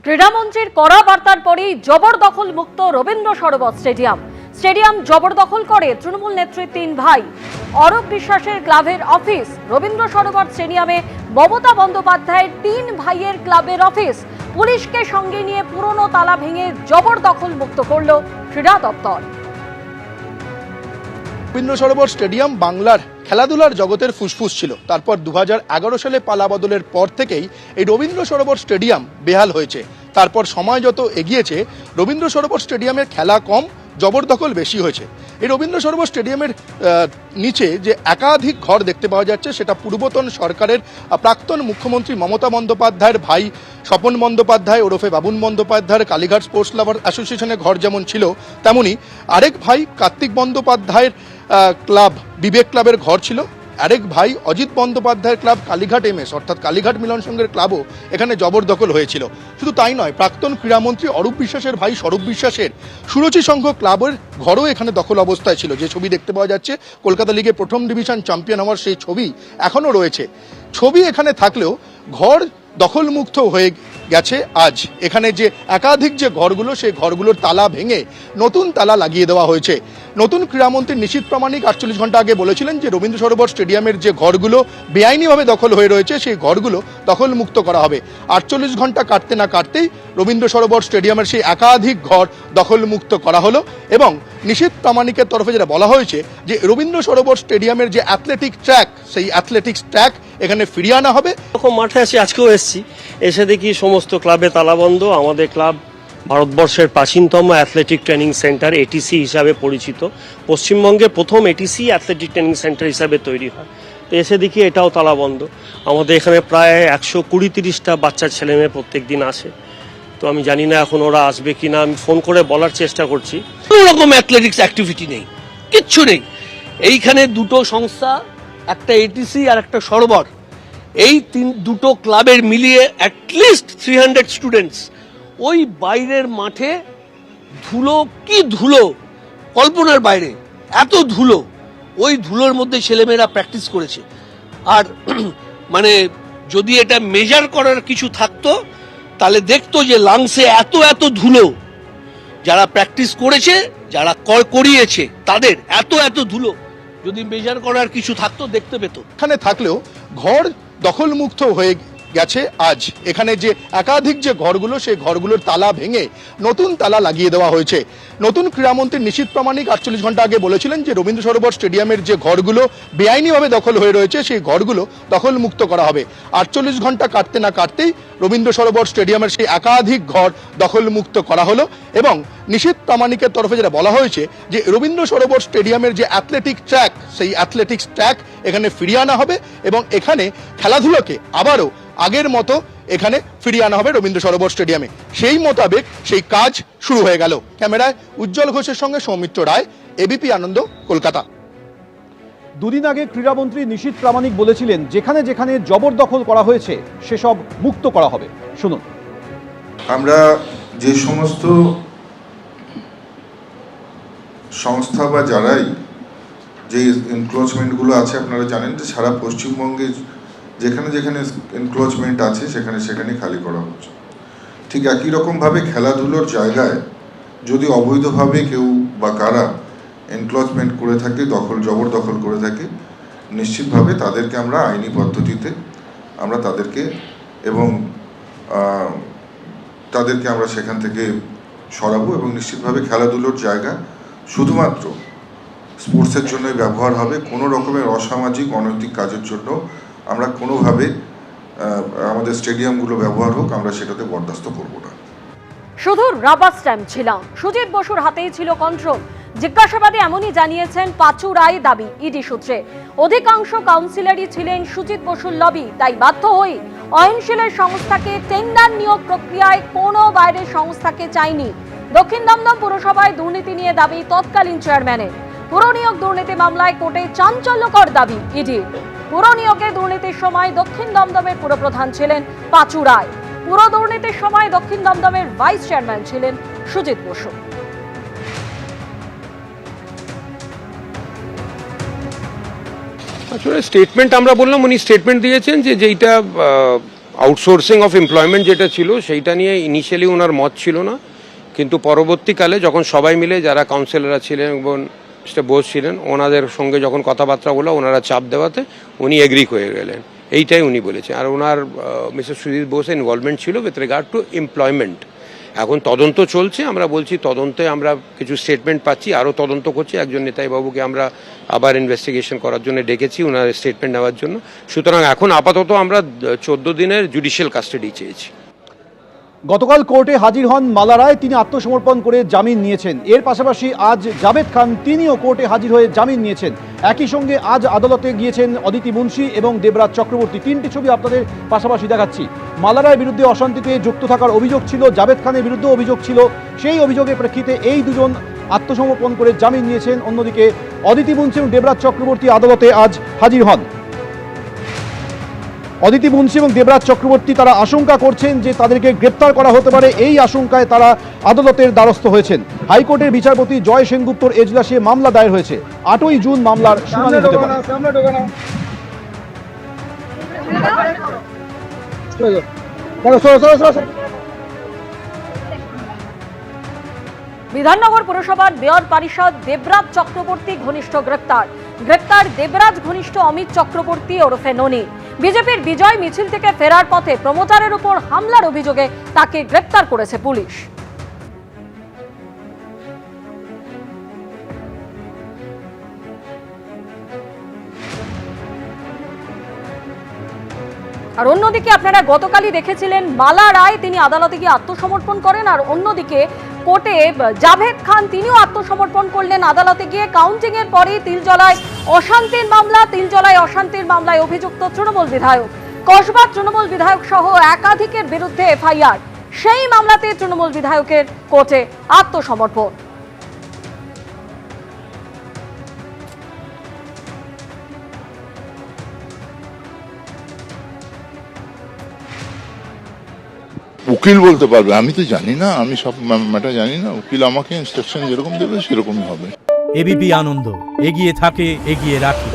ক্রীড়ামন্ত্রীর কড়া বার্তার পরেই জবরদখল মুক্ত রবীন্দ্র সরোবর স্টেডিয়াম জবরদখল করে তৃণমূল নেত্রী তিন ভাই। অরূপ বিশ্বাসের ক্লাবের অফিস, রবীন্দ্র সরোবর স্টেডিয়ামে মমতা বন্দ্যোপাধ্যায়ের তিন ভাইয়ের ক্লাবের অফিস পুলিশকে সঙ্গে নিয়ে পুরনো তালা ভেঙে জবরদখল মুক্ত করল ক্রীড়া দপ্তর। রবীন্দ্র সরোবর স্টেডিয়াম বাংলার খেলাধুলার জগতের ফুসফুস ছিল। তারপর 2011 সালে পালা বদলের পর থেকেই এই রবীন্দ্র সরোবর স্টেডিয়াম বেহাল হয়েছে। তারপর সময় যত এগিয়েছে রবীন্দ্র সরোবর স্টেডিয়ামের খেলা কম, জবরদখল বেশি হয়েছে। এই রবীন্দ্র সরোবর স্টেডিয়ামের নিচে যে একাধিক ঘর দেখতে পাওয়া যাচ্ছে সেটা পূর্বতন সরকারের প্রাক্তন মুখ্যমন্ত্রী মমতা বন্দ্যোপাধ্যায়ের ভাই স্বপন বন্দ্যোপাধ্যায় ওরফে বাবুন বন্দ্যোপাধ্যায়ের কালীঘাট স্পোর্টস লাভার অ্যাসোসিয়েশনের ঘর যেমন ছিল, তেমনি আরেক ভাই কার্তিক বন্দ্যোপাধ্যায়ের ক্লাব বিবেক ক্লাবের ঘর ছিল। আরেক ভাই অজিত বন্দ্যোপাধ্যায়ের ক্লাব কালীঘাট এমএস অর্থাৎ কালীঘাট মিলন সংঘের ক্লাবও এখানে জবরদখল হয়েছিল। শুধু তাই নয়, প্রাক্তন ক্রীড়ামন্ত্রী অরূপ বিশ্বাসের ভাই স্বরূপ বিশ্বাসের সুরুচি সংঘ ক্লাবের ঘরও এখানে দখল অবস্থায় ছিল। যে ছবি দেখতে পাওয়া যাচ্ছে কলকাতা লিগে প্রথম ডিভিশন চ্যাম্পিয়ন হওয়ার সেই ছবি এখনও রয়েছে। ছবি এখানে থাকলেও ঘর দখলমুক্ত হয়ে গেছে। আজ এখানে যে একাধিক যে ঘরগুলো, সেই ঘরগুলোর তালা ভেঙে নতুন তালা লাগিয়ে দেওয়া হয়েছে। নতুন ক্রীড়ামন্ত্রী নিশীথ প্রামাণিক 48 ঘন্টা আগে বলেছিলেন যে রবীন্দ্র সরোবর স্টেডিয়ামের যে ঘরগুলো বেআইনিভাবে দখল হয়ে রয়েছে সেই ঘরগুলো দখলমুক্ত করা হবে। 48 ঘন্টা কাটতে না কাটতেই রবীন্দ্র সরোবর স্টেডিয়ামের সেই একাধিক ঘর দখলমুক্ত করা হলো এবং নিশীথ প্রামাণিকের তরফে যেটা বলা হয়েছে যে রবীন্দ্র সরোবর স্টেডিয়ামের যে অ্যাথলেটিক ট্র্যাক, সেই অ্যাথলেটিক্স ট্র্যাক এখানে ফিরিয়ে আনা হবে। এরকম মাঠে আজকেও এসেছি, এসে দেখি সমস্ত ক্লাবে তালাবন্ধ। আমাদের ক্লাব ভারতবর্ষের প্রাচীনতম অ্যাথলেটিক ট্রেনিং সেন্টার এটিসি হিসাবে পরিচিত। পশ্চিমবঙ্গের প্রথম এটিসি অ্যাথলেটিক ট্রেনিং সেন্টার হিসাবে তৈরি হয়। তো এসে দেখি এটাও তালাবন্ধ। আমাদের এখানে প্রায় 120-130টা বাচ্চা ছেলেমেয়ে প্রত্যেক দিন আসে। তো আমি জানি না এখন ওরা আসবে কিনা, আমি ফোন করে বলার চেষ্টা করছি। কোনো রকম অ্যাথলেটিক্স অ্যাক্টিভিটি নেই, কিচ্ছু নেই। এইখানে দুটো সংস্থা, একটা এটিসি আর একটা সরোবর, এই দুটো ক্লাবের মিলিয়ে অ্যাটলিস্ট 300 স্টুডেন্টস ওই বাইরের মাঠে ধুলো, কি ধুলো, কল্পনার বাইরে এত ধুলো। ওই ধুলোর মধ্যে ছেলেমেয়েরা প্র্যাকটিস করেছে। আর মানে যদি এটা মেজার করার কিছু থাকতো তাহলে দেখতো যে লাংসে এত এত ধুলো। যারা প্র্যাকটিস করেছে, যারা করিয়েছে, তাদের এত এত ধুলো যদি মেজার করার কিছু থাকতো দেখতে পেত। এখানে থাকলেও ঘর দখলমুক্ত হয়ে গেছে। আজ এখানে যে একাধিক যে ঘরগুলো, সেই ঘরগুলোর তালা ভেঙে নতুন তালা লাগিয়ে দেওয়া হয়েছে। নতুন ক্রীড়ামন্ত্রী নিশীথ প্রামাণিক 48 ঘন্টা আগে বলেছিলেন যে রবীন্দ্র সরোবর স্টেডিয়ামের যে ঘরগুলো বেআইনিভাবে দখল হয়ে রয়েছে সেই ঘরগুলো দখলমুক্ত করা হবে। 48 ঘন্টা কাটতে না কাটতেই রবীন্দ্র সরোবর স্টেডিয়ামের সেই একাধিক ঘর দখলমুক্ত করা হলো এবং নিশীথ প্রামাণিকের তরফে যেটা বলা হয়েছে যে রবীন্দ্র সরোবর স্টেডিয়ামের যে অ্যাথলেটিক ট্র্যাক, সেই অ্যাথলেটিক্স ট্র্যাক এখানে ফিরিয়ে আনা হবে এবং এখানে খেলাধুলাকে আবারও আগের মতো এখানে ফিরিয়ে আনা হবে রবীন্দ্র সরোবর স্টেডিয়ামে। সেই মোতাবেক সেই কাজ শুরু হয়ে গেল। ক্যামেরায় উজ্জ্বল ঘোষের সঙ্গে সৌমিত্র রায়, এবিপি আনন্দ, কলকাতা। দুদিন আগে ক্রীড়ামন্ত্রী নিশীথ প্রামাণিক বলেছিলেন যেখানে যেখানে জবরদখল করা হয়েছে সেসব মুক্ত করা হবে। শুনুন। আমরা যে সমস্ত সংস্থা বা যারাই যে এনক্রোচমেন্টগুলো আছে, আপনারা জানেন যে সারা পশ্চিমবঙ্গে যেখানে যেখানে এনক্রোচমেন্ট আছে সেখানে সেখানে খালি করা হচ্ছে। ঠিক একই রকমভাবে খেলাধুলোর জায়গায় যদি অবৈধভাবে কেউ বা কারা এনক্রোচমেন্ট করে থাকে, জবরদখল করে থাকে, নিশ্চিতভাবে তাদেরকে আমরা আইনি পদ্ধতিতে আমরা তাদেরকে আমরা সেখান থেকে সরাবো এবং নিশ্চিতভাবে খেলাধুলোর জায়গা শুধুমাত্র স্পোর্টসের জন্যই ব্যবহার হবে। কোনো রকমের অসামাজিক অনৈতিক কাজের জন্য আমরা কোনোভাবে আমাদের স্টেডিয়ামগুলো ব্যবহার হোক, আমরা সেটাতে বরদাস্ত করব না। শুধু রাবার স্ট্যাম্প ছিল, সুজিত বসুর হাতেই ছিল কন্ট্রোল। জিজ্ঞাসাবাদে এমনই জানিয়েছেন পাঁচু রায় দাবি ইডি সূত্রে। অধিকাংশ কাউন্সিলরই ছিলেন সুজিত বসুর লবি, তাই বাধ্য হয়ে অয়নশীলের সংস্থাকে টেন্ডার নিয়োগ প্রক্রিয়ায় কোনো বাইরের সংস্থাকে চায়নি। দক্ষিণ দমদম পুরসভায় দুর্নীতি নিয়ে দাবি তৎকালীন চেয়ারম্যানের। পুর নিয়োগ দুর্নীতি মামলায় কোর্টে চাঞ্চল্যকর দাবি ইডির। পুর নিয়োগে দুর্নীতির সময় দক্ষিণ দমদমের পুরপ্রধান ছিলেন পাঁচু রায়। পুর দুর্নীতির সময় দক্ষিণ দমদমের ভাইস চেয়ারম্যান ছিলেন সুজিত বসু। আসলে স্টেটমেন্ট আমরা বললাম, উনি স্টেটমেন্ট দিয়েছেন যে যেইটা আউটসোর্সিং অফ এমপ্লয়মেন্ট যেটা ছিল সেইটা নিয়ে ইনিশিয়ালি ওনার মত ছিল না, কিন্তু পরবর্তীকালে যখন সবাই মিলে যারা কাউন্সিলররা ছিলেন এবং মিস্টার বোস ছিলেন ওনাদের সঙ্গে যখন কথাবার্তা হলো ওনারা চাপ দেওয়াতে উনি এগ্রি হয়ে গেলেন, এইটাই উনি বলেছেন। আর ওনার মিস্টার সুজিত বোসের ইনভলভমেন্ট ছিল উইথ রিগার্ড টু এমপ্লয়মেন্ট। এখন তদন্ত চলছে, আমরা বলছি তদন্তে আমরা কিছু স্টেটমেন্ট পাচ্ছি, আরও তদন্ত করছি। একজন নেতাইবাবুকে আমরা আবার ইনভেস্টিগেশন করার জন্য ডেকেছি ওনার স্টেটমেন্ট নেওয়ার জন্য। সুতরাং এখন আপাতত আমরা 14 দিনের জুডিশিয়াল কাস্টাডি চেয়েছি। গতকাল কোর্টে হাজির হন মালা রায়, তিনি আত্মসমর্পণ করে জামিন নিয়েছেন। এর পাশাপাশি আজ জাভেদ খান তিনিও কোর্টে হাজির হয়ে জামিন নিয়েছেন। একই সঙ্গে আজ আদালতে গিয়েছেন অদিতি মুন্সি এবং দেবরাজ চক্রবর্তী। তিনটি ছবি আপনাদের পাশাপাশি দেখাচ্ছি। মালা রায়ের বিরুদ্ধে অশান্তিতে যুক্ত থাকার অভিযোগ ছিল, জাভেদ খানের বিরুদ্ধে অভিযোগ ছিল। সেই অভিযোগের প্রেক্ষিতে এই দুজন আত্মসমর্পণ করে জামিন নিয়েছেন। অন্যদিকে অদিতি মুন্সি এবং দেবরাজ চক্রবর্তী আদালতে আজ হাজির হন। অদিতি মুন্সি এবং দেবরাজ চক্রবর্তী তারা আশঙ্কা করছেন যে তাদেরকে গ্রেপ্তার করা হতে পারে, এই আশঙ্কায় তারা আদালতের দ্বারস্থ হয়েছেন। হাইকোর্টের বিচারপতি জয় সেনগুপ্তর এজলাসে মামলা দায়ের হয়েছে। 8ই জুন মামলার শুনানি হতে পারে। বিধাননগর পুরসভার মেয়র পরিষদ দেবরাজ চক্রবর্তী ঘনিষ্ঠ গ্রেপ্তার দেবরাজ ঘনিষ্ঠ অমিত চক্রবর্তী ওরফে ননি। বিজেপির বিজয় মিছিল থেকে ফেরার পথে প্রমোটারের উপর হামলার অভিযোগে তাকে গ্রেপ্তার করেছে পুলিশ। আর অন্যদিকে আপনারা গতকালই দেখেছিলেন মালা রায় তিনি আদালতে গিয়ে আত্মসমর্পণ করেন, আর অন্যদিকে কোর্টে জাভেদ খান তিনিও আত্মসমর্পণ করলেন আদালতে গিয়ে। কাউন্টিং এর পরেই তিলজলায় অশান্তির মামলায় অভিযুক্ত তৃণমূল বিধায়ক, কসবা তৃণমূল বিধায়ক সহ একাধিকের বিরুদ্ধে এফআইআর। সেই মামলাতে তৃণমূল বিধায়কের কোর্টে আত্মসমর্পণ। উকিল বলতে পারবে, আমি তো জানি না, আমি সব ম্যাটার জানি না। উকিল আমাকে ইনস্ট্রাকশন যেরকম দেবে সেরকমই হবে। এবিপি আনন্দ, এগিয়ে থাকে, এগিয়ে রাখে।